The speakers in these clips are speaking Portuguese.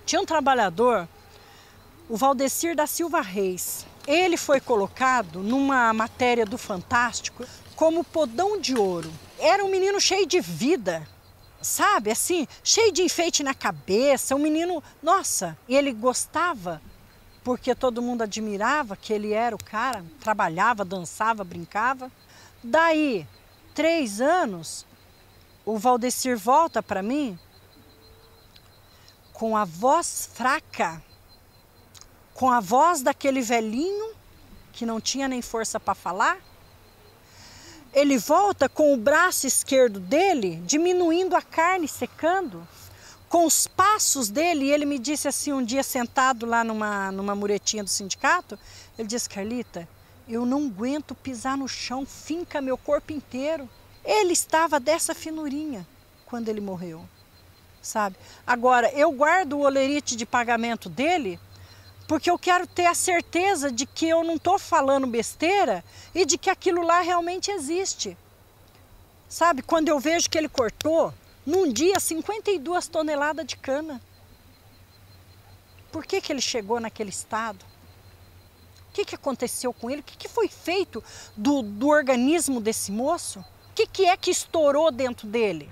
Tinha um trabalhador, o Valdecir da Silva Reis. Ele foi colocado numa matéria do Fantástico como podão de ouro. Era um menino cheio de vida, sabe, assim, cheio de enfeite na cabeça, um menino, nossa, e ele gostava, porque todo mundo admirava que ele era o cara, trabalhava, dançava, brincava. Daí, 3 anos, o Valdecir volta para mim com a voz fraca, com a voz daquele velhinho que não tinha nem força para falar. Ele volta com o braço esquerdo dele diminuindo a carne, secando, com os passos dele. E ele me disse assim um dia, sentado lá numa muretinha do sindicato, ele disse: Carlita, eu não aguento pisar no chão, finca meu corpo inteiro. Ele estava dessa finurinha quando ele morreu, sabe? Agora, eu guardo o holerite de pagamento dele porque eu quero ter a certeza de que eu não estou falando besteira e de que aquilo lá realmente existe. Sabe, quando eu vejo que ele cortou, num dia, 52 toneladas de cana. Por que ele chegou naquele estado? O que aconteceu com ele? O que foi feito do organismo desse moço? O que é que estourou dentro dele?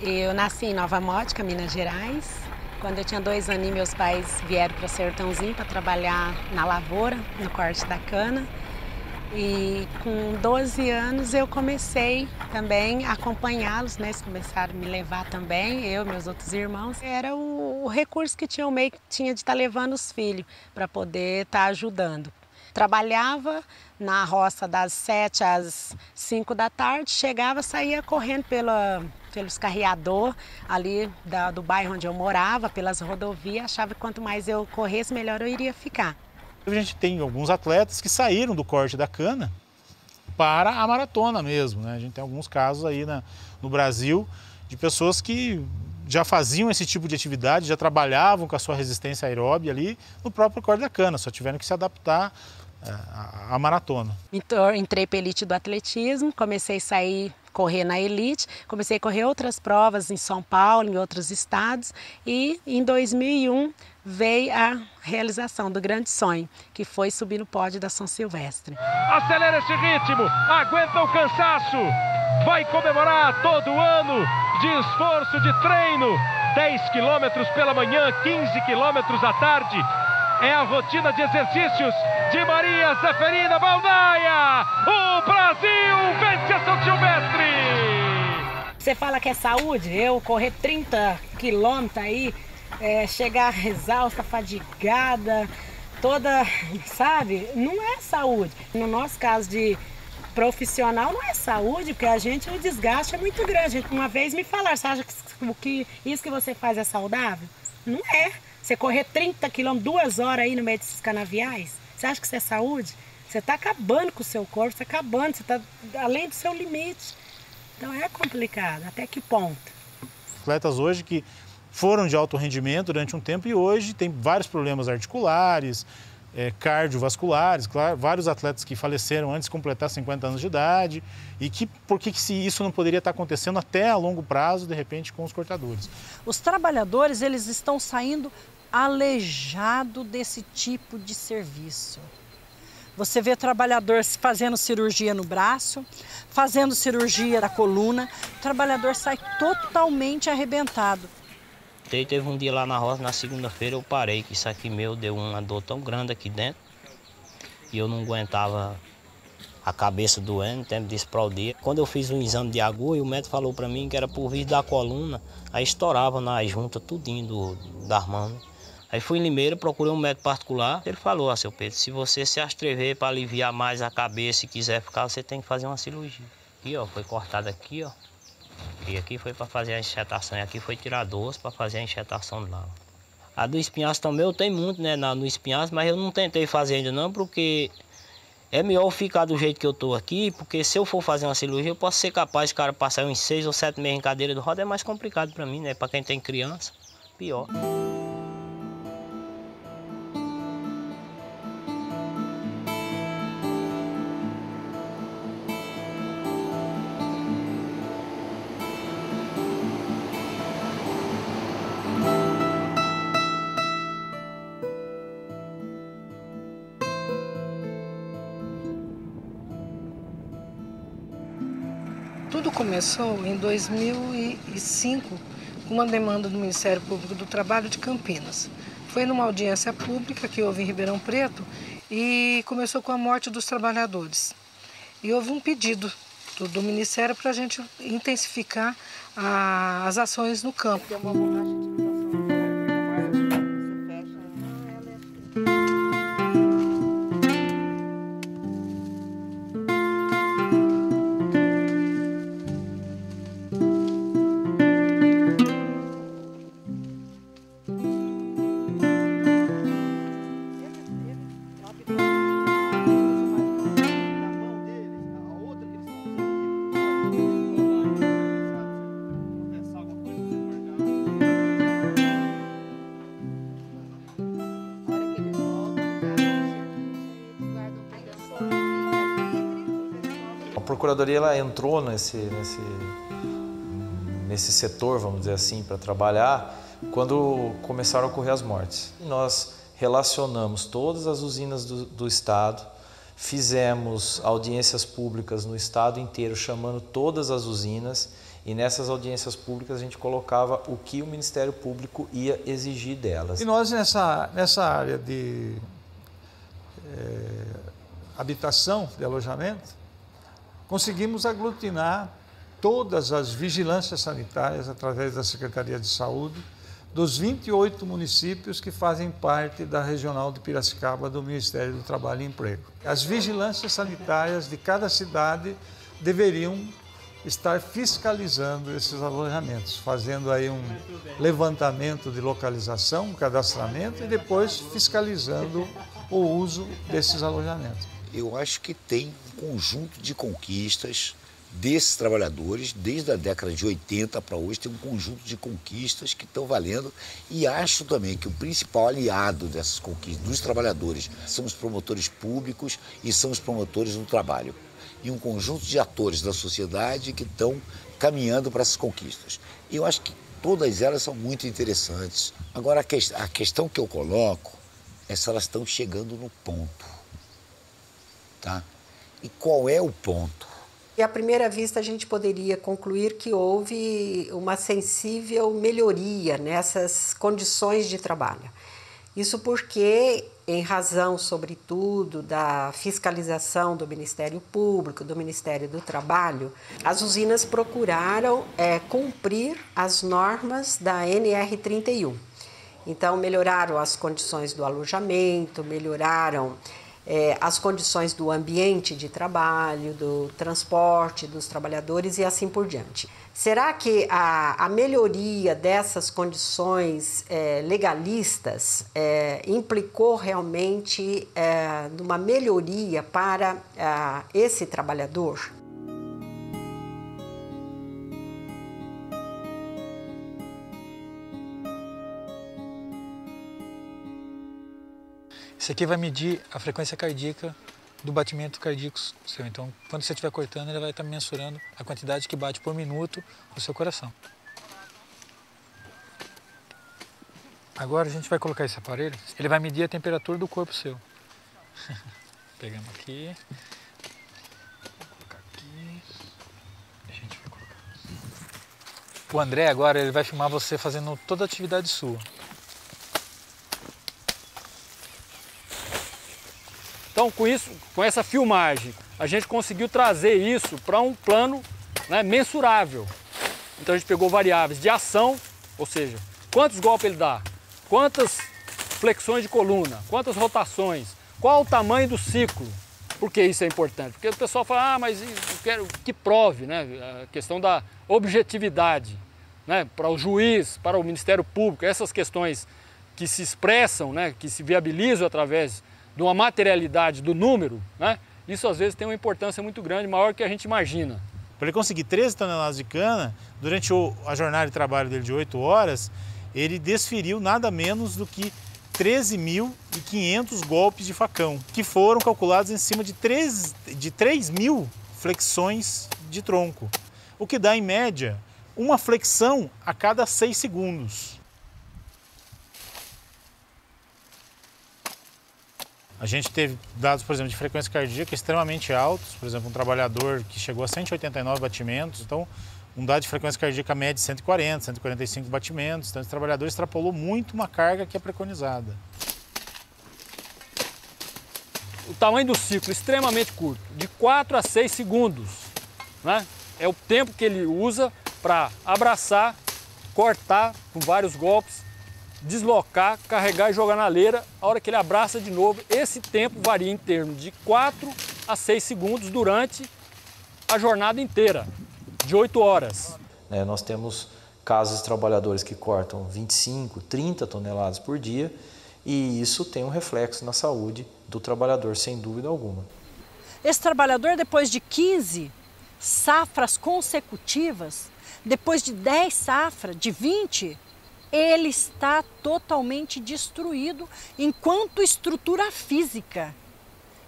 Eu nasci em Nova Mótica, Minas Gerais. Quando eu tinha 2 anos, meus pais vieram para Sertãozinho para trabalhar na lavoura, no corte da cana. E com 12 anos eu comecei também a acompanhá-los, né? Eles começaram a me levar também, eu e meus outros irmãos. Era o recurso que tinha, o meio que tinha de estar levando os filhos para poder estar ajudando. Trabalhava na roça das 7 às 5 da tarde, chegava, saía correndo pelos carreador ali do bairro onde eu morava, pelas rodovias, achava que quanto mais eu corresse, melhor eu iria ficar. A gente tem alguns atletas que saíram do corte da cana para a maratona mesmo, né? A gente tem alguns casos aí no Brasil de pessoas que já faziam esse tipo de atividade, já trabalhavam com a sua resistência aeróbica ali no próprio corte da cana, só tiveram que se adaptar à maratona. Então, entrei para a elite do atletismo, comecei a sair correr na elite, comecei a correr outras provas em São Paulo, em outros estados, e em 2001 veio a realização do grande sonho, que foi subir no pódio da São Silvestre. Acelera esse ritmo, aguenta o cansaço, vai comemorar todo ano de esforço, de treino, 10 quilômetros pela manhã, 15 quilômetros à tarde. É a rotina de exercícios de Maria Zeferina Baldaia. O Brasil vence a São Silvestre! Você fala que é saúde? Eu correr 30 quilômetros aí, chegar exausta, fadigada, toda, sabe? Não é saúde. No nosso caso de profissional não é saúde, porque o desgaste é muito grande. Uma vez me falaram, você acha que isso que você faz é saudável? Não é. Você correr 30 quilômetros, 2 horas aí no meio desses canaviais, você acha que isso é saúde? Você está acabando com o seu corpo, você está acabando, você está além do seu limite. Então é complicado, até que ponto? Atletas hoje que foram de alto rendimento durante um tempo e hoje tem vários problemas articulares, cardiovasculares, claro, vários atletas que faleceram antes de completar 50 anos de idade e que por que isso não poderia estar acontecendo até a longo prazo, de repente, com os cortadores? Os trabalhadores, eles estão saindo alejados desse tipo de serviço. Você vê trabalhador fazendo cirurgia no braço, fazendo cirurgia da coluna, o trabalhador sai totalmente arrebentado. Teve um dia lá na roça, na segunda-feira eu parei, que isso aqui meu deu uma dor tão grande aqui dentro e eu não aguentava a cabeça doendo, tempo de explodir. Quando eu fiz um exame de agulha, o médico falou para mim que era por vir da coluna, aí estourava na junta tudinho das mãos. Aí fui em Limeira, procurei um médico particular, ele falou, ó, seu Pedro, se você se atrever para aliviar mais a cabeça e quiser ficar, você tem que fazer uma cirurgia. Aqui, ó, foi cortado aqui, ó. E aqui foi para fazer a enxertação, e aqui foi tirar osso para fazer a enxertação lá. A do espinhaço também eu tenho muito, né, no espinhaço, mas eu não tentei fazer ainda não, porque é melhor ficar do jeito que eu tô aqui, porque se eu for fazer uma cirurgia, eu posso ser capaz de cara passar uns 6 ou 7 meses em cadeira de roda, é mais complicado para mim, né, para quem tem criança, pior. Tudo começou em 2005 com uma demanda do Ministério Público do Trabalho de Campinas. Foi numa audiência pública que houve em Ribeirão Preto e começou com a morte dos trabalhadores. E houve um pedido do Ministério para a gente intensificar as ações no campo. A Procuradoria ela entrou nesse setor, vamos dizer assim, para trabalhar quando começaram a ocorrer as mortes. Nós relacionamos todas as usinas do Estado, fizemos audiências públicas no Estado inteiro, chamando todas as usinas, e nessas audiências públicas a gente colocava o que o Ministério Público ia exigir delas. E nós nessa área de habitação, de alojamento, conseguimos aglutinar todas as vigilâncias sanitárias através da Secretaria de Saúde dos 28 municípios que fazem parte da Regional de Piracicaba do Ministério do Trabalho e Emprego. As vigilâncias sanitárias de cada cidade deveriam estar fiscalizando esses alojamentos, fazendo aí um levantamento de localização, um cadastramento e depois fiscalizando o uso desses alojamentos. Eu acho que tem um conjunto de conquistas desses trabalhadores, desde a década de 80 para hoje, tem um conjunto de conquistas que estão valendo, e acho também que o principal aliado dessas conquistas dos trabalhadores são os promotores públicos e são os promotores do trabalho. E um conjunto de atores da sociedade que estão caminhando para essas conquistas. Eu acho que todas elas são muito interessantes. Agora, a questão que eu coloco é se elas estão chegando no ponto. Tá? E qual é o ponto? E à primeira vista a gente poderia concluir que houve uma sensível melhoria nessas condições de trabalho. Isso porque, em razão, sobretudo, da fiscalização do Ministério Público, do Ministério do Trabalho, as usinas procuraram cumprir as normas da NR31. Então, melhoraram as condições do alojamento, melhoraram as condições do ambiente de trabalho, do transporte dos trabalhadores e assim por diante. Será que a melhoria dessas condições legalistas implicou realmente numa melhoria para esse trabalhador? Isso aqui vai medir a frequência cardíaca do batimento cardíaco seu. Então, quando você estiver cortando, ele vai estar mensurando a quantidade que bate por minuto no seu coração. Agora a gente vai colocar esse aparelho, ele vai medir a temperatura do corpo seu. Pegamos aqui. Vou colocar aqui. A gente vai colocar. O André agora ele vai filmar você fazendo toda a atividade sua. Então, com essa filmagem, a gente conseguiu trazer isso para um plano, né, mensurável. Então a gente pegou variáveis de ação, ou seja, quantos golpes ele dá, quantas flexões de coluna, quantas rotações, qual o tamanho do ciclo. Por que isso é importante? Porque o pessoal fala, mas eu quero que prove, né, a questão da objetividade, né, para o juiz, para o Ministério Público, essas questões que se expressam, né, que se viabilizam através de uma materialidade do número, né, isso às vezes tem uma importância muito grande, maior que a gente imagina. Para ele conseguir 13 toneladas de cana, durante a jornada de trabalho dele de 8 horas, ele desferiu nada menos do que 13.500 golpes de facão, que foram calculados em cima de 3.000 flexões de tronco, o que dá, em média, uma flexão a cada 6 segundos. A gente teve dados, por exemplo, de frequência cardíaca extremamente altos, por exemplo, um trabalhador que chegou a 189 batimentos, então um dado de frequência cardíaca média de 140, 145 batimentos, então esse trabalhador extrapolou muito uma carga que é preconizada. O tamanho do ciclo extremamente curto, de 4 a 6 segundos, né? É o tempo que ele usa para abraçar, cortar com vários golpes, deslocar, carregar e jogar na leira. A hora que ele abraça de novo, esse tempo varia em termos de 4 a 6 segundos durante a jornada inteira, de 8 horas. Nós temos casos de trabalhadores que cortam 25, 30 toneladas por dia e isso tem um reflexo na saúde do trabalhador, sem dúvida alguma. Esse trabalhador, depois de 15 safras consecutivas, depois de 10 safras, de 20, ele está totalmente destruído enquanto estrutura física.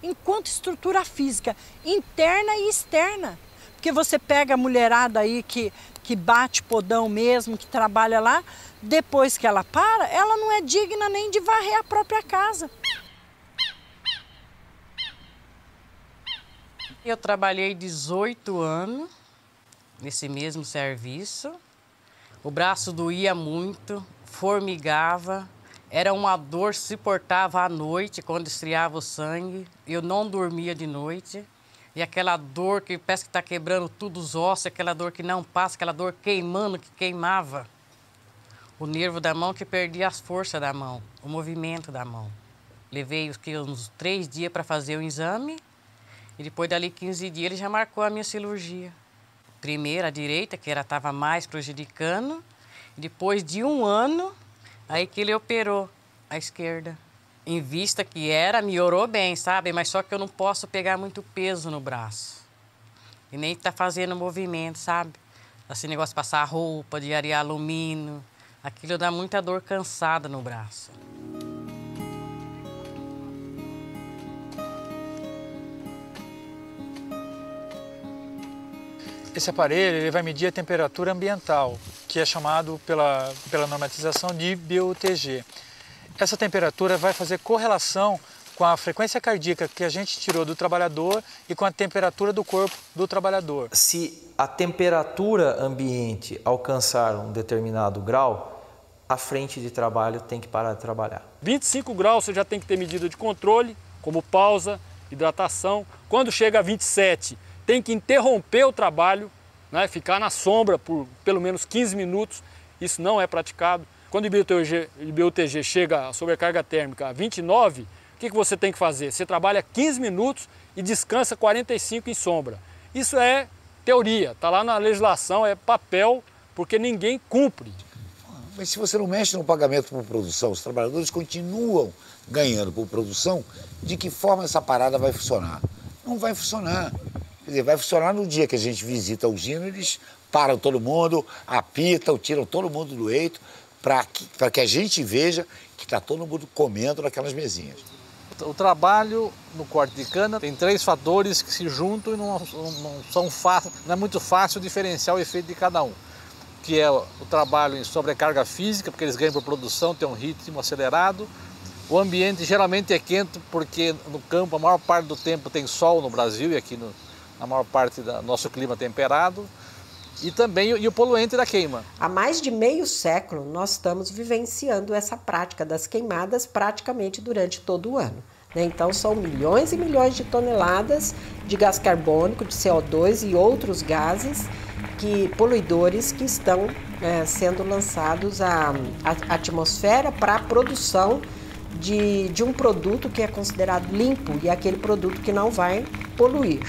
Enquanto estrutura física, interna e externa. Porque você pega a mulherada aí que bate podão mesmo, que trabalha lá, depois que ela para, ela não é digna nem de varrer a própria casa. Eu trabalhei 18 anos nesse mesmo serviço. O braço doía muito, formigava, era uma dor, se portava à noite, quando esfriava o sangue. Eu não dormia de noite. E aquela dor que parece que está quebrando tudo os ossos, aquela dor que não passa, aquela dor queimando, que queimava. O nervo da mão que perdia as forças da mão, o movimento da mão. Levei uns 3 dias para fazer o exame e depois dali 15 dias ele já marcou a minha cirurgia. Primeiro a direita, que estava mais prejudicando, e depois de 1 ano, aí que ele operou a esquerda. Em vista que melhorou bem, sabe? Mas só que eu não posso pegar muito peso no braço. E nem tá fazendo movimento, sabe? Esse negócio de passar roupa, de arear alumínio, aquilo dá muita dor cansada no braço. Esse aparelho ele vai medir a temperatura ambiental, que é chamado pela normatização de BUTG. Essa temperatura vai fazer correlação com a frequência cardíaca que a gente tirou do trabalhador e com a temperatura do corpo do trabalhador. Se a temperatura ambiente alcançar um determinado grau, a frente de trabalho tem que parar de trabalhar. 25 graus você já tem que ter medida de controle, como pausa, hidratação. Quando chega a 27, tem que interromper o trabalho, né, ficar na sombra por pelo menos 15 minutos. Isso não é praticado. Quando o BUTG chega a sobrecarga térmica a 29, o que você tem que fazer? Você trabalha 15 minutos e descansa 45 em sombra. Isso é teoria, está lá na legislação, é papel, porque ninguém cumpre. Mas se você não mexe no pagamento por produção, os trabalhadores continuam ganhando por produção, de que forma essa parada vai funcionar? Não vai funcionar. Quer dizer, vai funcionar no dia que a gente visita a usina, eles param todo mundo, apitam, tiram todo mundo do eito, para que a gente veja que está todo mundo comendo naquelas mesinhas. O trabalho no corte de cana tem 3 fatores que se juntam e não é muito fácil diferenciar o efeito de cada um. Que é o trabalho em sobrecarga física, porque eles ganham por produção, tem um ritmo acelerado. O ambiente geralmente é quente, porque no campo a maior parte do tempo tem sol no Brasil e aqui na maior parte do nosso clima temperado. E também o poluente da queima. Há mais de meio século nós estamos vivenciando essa prática das queimadas praticamente durante todo o ano. Então são milhões e milhões de toneladas de gás carbônico, de CO2 e outros gases poluidores que estão sendo lançados à atmosfera para a produção de um produto que é considerado limpo e aquele produto que não vai poluir.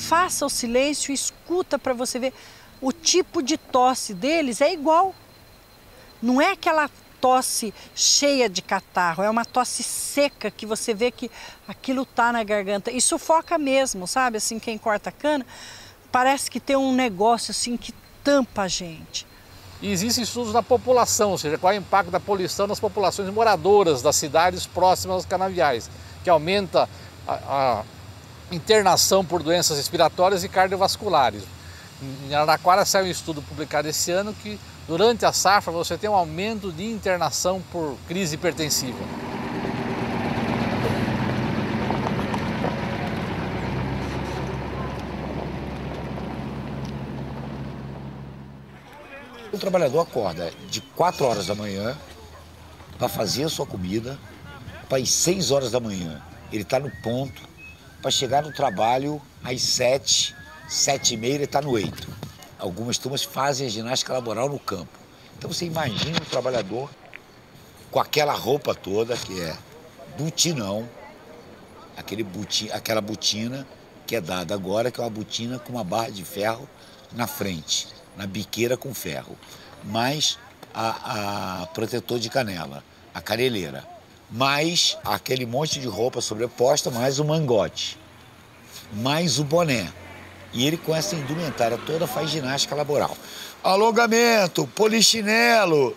Faça o silêncio e escuta para você ver. O tipo de tosse deles é igual. Não é aquela tosse cheia de catarro, é uma tosse seca que você vê que aquilo tá na garganta. E sufoca mesmo, sabe? Assim, quem corta a cana, parece que tem um negócio assim que tampa a gente. E existem estudos na população, ou seja, qual é o impacto da poluição nas populações moradoras das cidades próximas aos canaviais, que aumenta a internação por doenças respiratórias e cardiovasculares. Em Araraquara saiu um estudo publicado esse ano que durante a safra você tem um aumento de internação por crise hipertensiva. O trabalhador acorda de 4 horas da manhã para fazer a sua comida, para às 6 horas da manhã ele está no ponto, para chegar no trabalho às 7, 7h30 ele está no eito. Algumas turmas fazem a ginástica laboral no campo. Então você imagina um trabalhador com aquela roupa toda que é butinão, aquela botina que é dada agora, que é uma botina com uma barra de ferro na frente, na biqueira com ferro, mais a protetor de canela, a caneleira, mais aquele monte de roupa sobreposta, mais o mangote, mais o boné. E ele com essa indumentária toda faz ginástica laboral. Alongamento, polichinelo,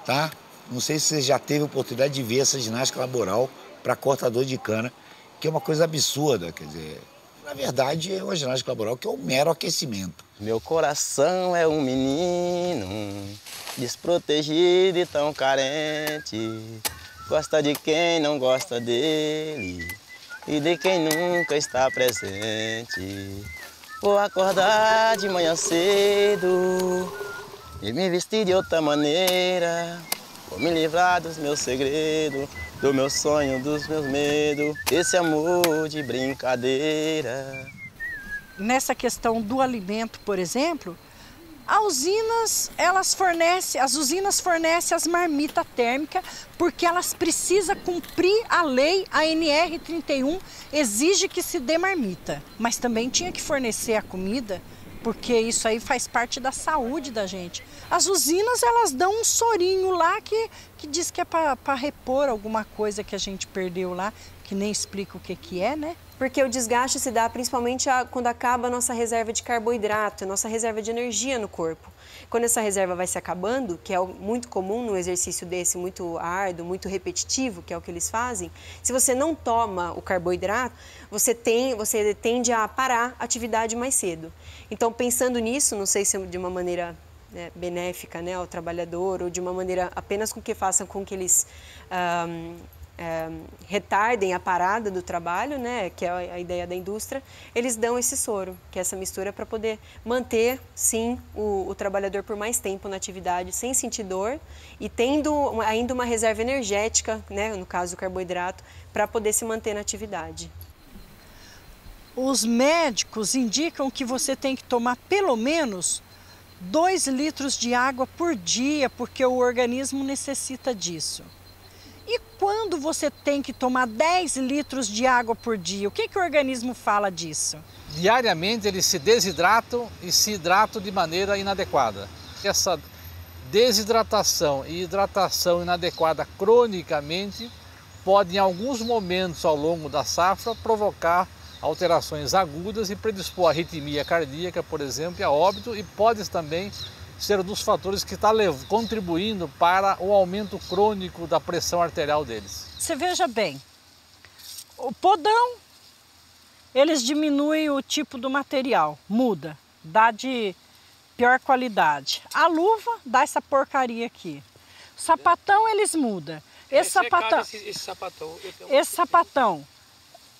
tá? Não sei se você já teve a oportunidade de ver essa ginástica laboral para cortador de cana, que é uma coisa absurda, quer dizer, na verdade é uma ginástica laboral que é um mero aquecimento. Meu coração é um menino desprotegido e tão carente. Gosta de quem não gosta dele e de quem nunca está presente. Vou acordar de manhã cedo e me vestir de outra maneira. Vou me livrar dos meus segredos, do meu sonho, dos meus medos, esse amor de brincadeira. Nessa questão do alimento, por exemplo, as usinas fornecem as marmitas térmicas porque elas precisam cumprir a lei, a NR31 exige que se dê marmita. Mas também tinha que fornecer a comida, porque isso aí faz parte da saúde da gente. As usinas, elas dão um sorinho lá que diz que é para repor alguma coisa que a gente perdeu lá, que nem explica o que é, né? Porque o desgaste se dá principalmente quando acaba a nossa reserva de carboidrato, a nossa reserva de energia no corpo. Quando essa reserva vai se acabando, que é muito comum num exercício desse muito árduo, muito repetitivo, que é o que eles fazem, se você não toma o carboidrato, você tende a parar a atividade mais cedo. Então, pensando nisso, não sei se de uma maneira benéfica, né, ao trabalhador, ou de uma maneira apenas com que façam com que eles retardem a parada do trabalho, né, que é a ideia da indústria, eles dão esse soro, que é essa mistura para poder manter, sim, o trabalhador por mais tempo na atividade, sem sentir dor e tendo ainda uma reserva energética, né, no caso do carboidrato, para poder se manter na atividade. Os médicos indicam que você tem que tomar pelo menos 2 litros de água por dia, porque o organismo necessita disso. E quando você tem que tomar 10 litros de água por dia, o que o organismo fala disso? Diariamente eles se desidratam e se hidratam de maneira inadequada. Essa desidratação e hidratação inadequada cronicamente pode, em alguns momentos ao longo da safra, provocar alterações agudas e predispor a arritmia cardíaca, por exemplo, e a óbito, e pode também ser um dos fatores que está contribuindo para o aumento crônico da pressão arterial deles. Você veja bem, o podão, eles diminuem o tipo do material, muda, dá de pior qualidade. A luva dá essa porcaria aqui. O sapatão eles mudam. Esse sapatão,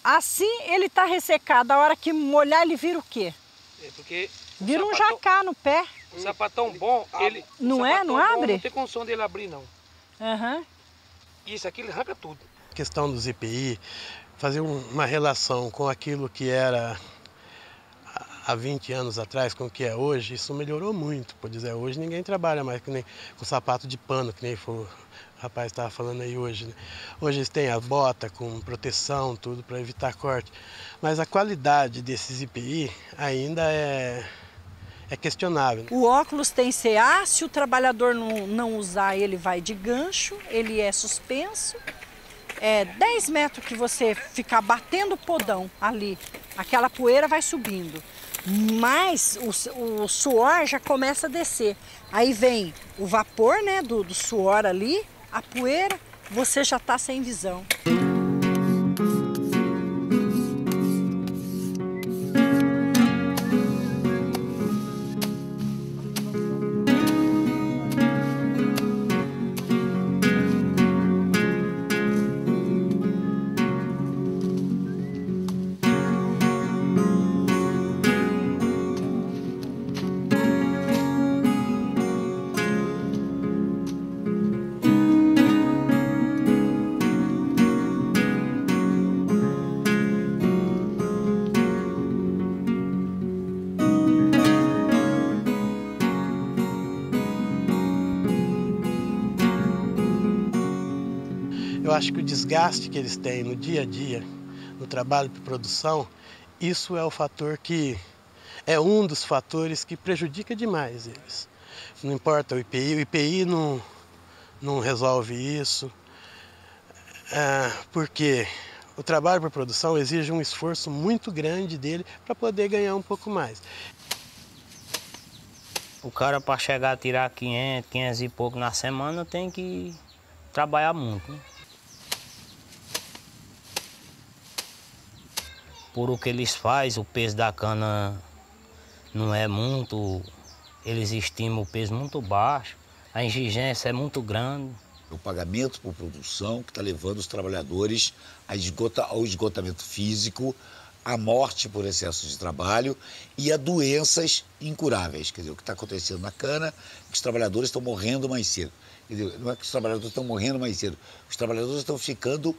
assim ele está ressecado, a hora que molhar ele vira o quê? Porque vira um jacá no pé. O sapatão bom, ele não abre? Não tem condição dele abrir, não. Isso aqui ele arranca tudo. A questão dos EPI, fazer uma relação com aquilo que era há 20 anos atrás, com o que é hoje, isso melhorou muito. Por dizer, hoje ninguém trabalha mais que nem com sapato de pano, que nem o rapaz estava falando aí hoje. Né? Hoje eles têm a bota com proteção, tudo para evitar corte. Mas a qualidade desses EPI ainda é questionável. O óculos tem CA, se o trabalhador não usar, ele vai de gancho, ele é suspenso. 10 metros que você ficar batendo o podão ali, aquela poeira vai subindo. Mas o suor já começa a descer. Aí vem o vapor, né, do suor ali, a poeira, você já está sem visão. Eu acho que o desgaste que eles têm no dia a dia, no trabalho de produção, isso é o fator que é um dos fatores que prejudica demais eles. Não importa o IPI não resolve isso, porque o trabalho por produção exige um esforço muito grande dele para poder ganhar um pouco mais. O cara, para chegar a tirar 500 e pouco na semana, tem que trabalhar muito, né? Por o que eles fazem, o peso da cana não é muito, eles estimam o peso muito baixo, a exigência é muito grande. O pagamento por produção que está levando os trabalhadores ao esgotamento físico, à morte por excesso de trabalho e a doenças incuráveis. Quer dizer, o que está acontecendo na cana é que os trabalhadores estão morrendo mais cedo. Quer dizer, não é que os trabalhadores estão morrendo mais cedo, os trabalhadores estão ficando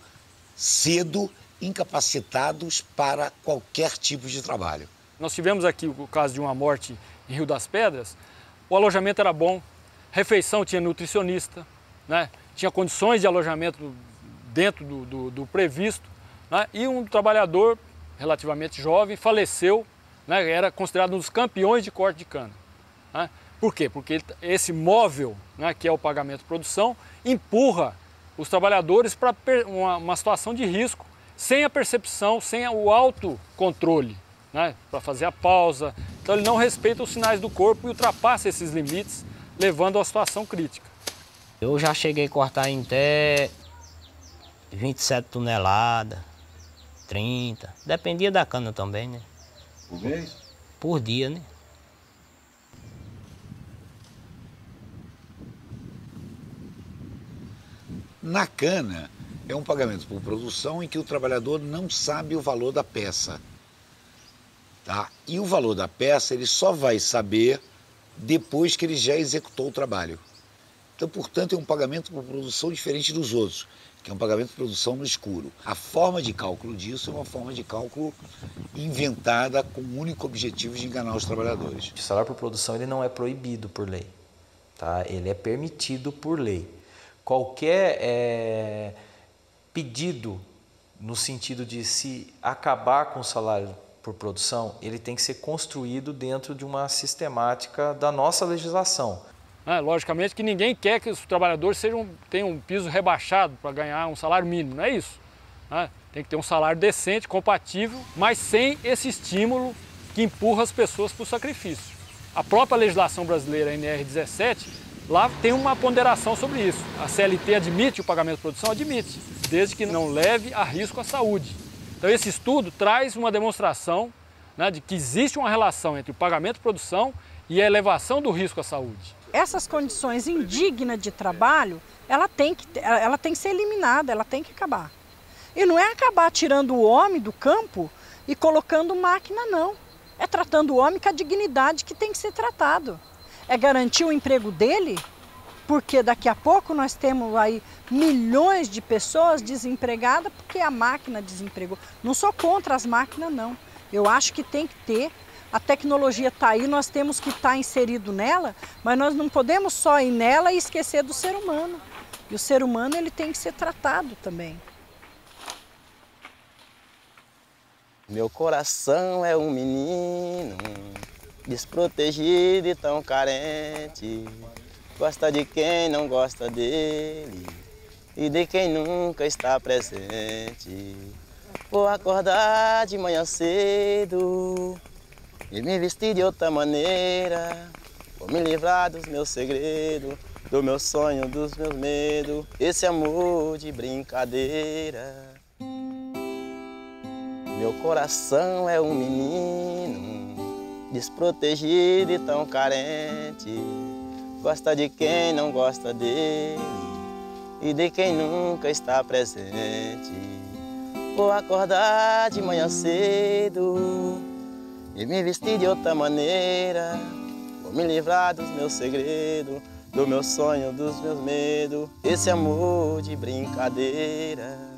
cedo incapacitados para qualquer tipo de trabalho. Nós tivemos aqui o caso de uma morte em Rio das Pedras. O alojamento era bom, refeição tinha nutricionista, né? Tinha condições de alojamento dentro do previsto, né? E um trabalhador relativamente jovem faleceu, né? Era considerado um dos campeões de corte de cana. Né? Por quê? Porque esse móvel, né, que é o pagamento de produção, empurra os trabalhadores para uma situação de risco, sem a percepção, sem o autocontrole, né, para fazer a pausa. Então ele não respeita os sinais do corpo e ultrapassa esses limites, levando a uma situação crítica. Eu já cheguei a cortar em até 27 toneladas, 30, dependia da cana também, né? Por mês? Por dia, né? Na cana, é um pagamento por produção em que o trabalhador não sabe o valor da peça. Tá? E o valor da peça ele só vai saber depois que ele já executou o trabalho. Então, portanto, é um pagamento por produção diferente dos outros, que é um pagamento por produção no escuro. A forma de cálculo disso é uma forma de cálculo inventada com o único objetivo de enganar os trabalhadores. O salário por produção ele não é proibido por lei, tá? Ele é permitido por lei. Qualquer pedido no sentido de se acabar com o salário por produção, ele tem que ser construído dentro de uma sistemática da nossa legislação. Logicamente que ninguém quer que os trabalhadores tenham um piso rebaixado para ganhar um salário mínimo, não é isso. Tem que ter um salário decente, compatível, mas sem esse estímulo que empurra as pessoas para o sacrifício. A própria legislação brasileira, a NR17, lá tem uma ponderação sobre isso. A CLT admite o pagamento de produção? Admite, desde que não leve a risco à saúde. Então esse estudo traz uma demonstração, né, de que existe uma relação entre o pagamento de produção e a elevação do risco à saúde. Essas condições indignas de trabalho, ela tem que ser eliminada, ela tem que acabar. E não é acabar tirando o homem do campo e colocando máquina, não. É tratando o homem com a dignidade que tem que ser tratado. É garantir o emprego dele, porque daqui a pouco nós temos aí milhões de pessoas desempregadas porque a máquina desempregou. Não sou contra as máquinas, não. Eu acho que tem que ter. A tecnologia está aí, nós temos que estar inserido nela, mas nós não podemos só ir nela e esquecer do ser humano. E o ser humano ele tem que ser tratado também. Meu coração é um menino, desprotegido e tão carente. Gosta de quem não gosta dele e de quem nunca está presente. Vou acordar de manhã cedo e me vestir de outra maneira. Vou me livrar dos meus segredos, do meu sonho, dos meus medos. Esse amor de brincadeira. Meu coração é um menino, desprotegido e tão carente. Gosta de quem não gosta dele e de quem nunca está presente. Vou acordar de manhã cedo e me vestir de outra maneira. Vou me livrar dos meus segredos, do meu sonho, dos meus medos. Esse amor de brincadeira.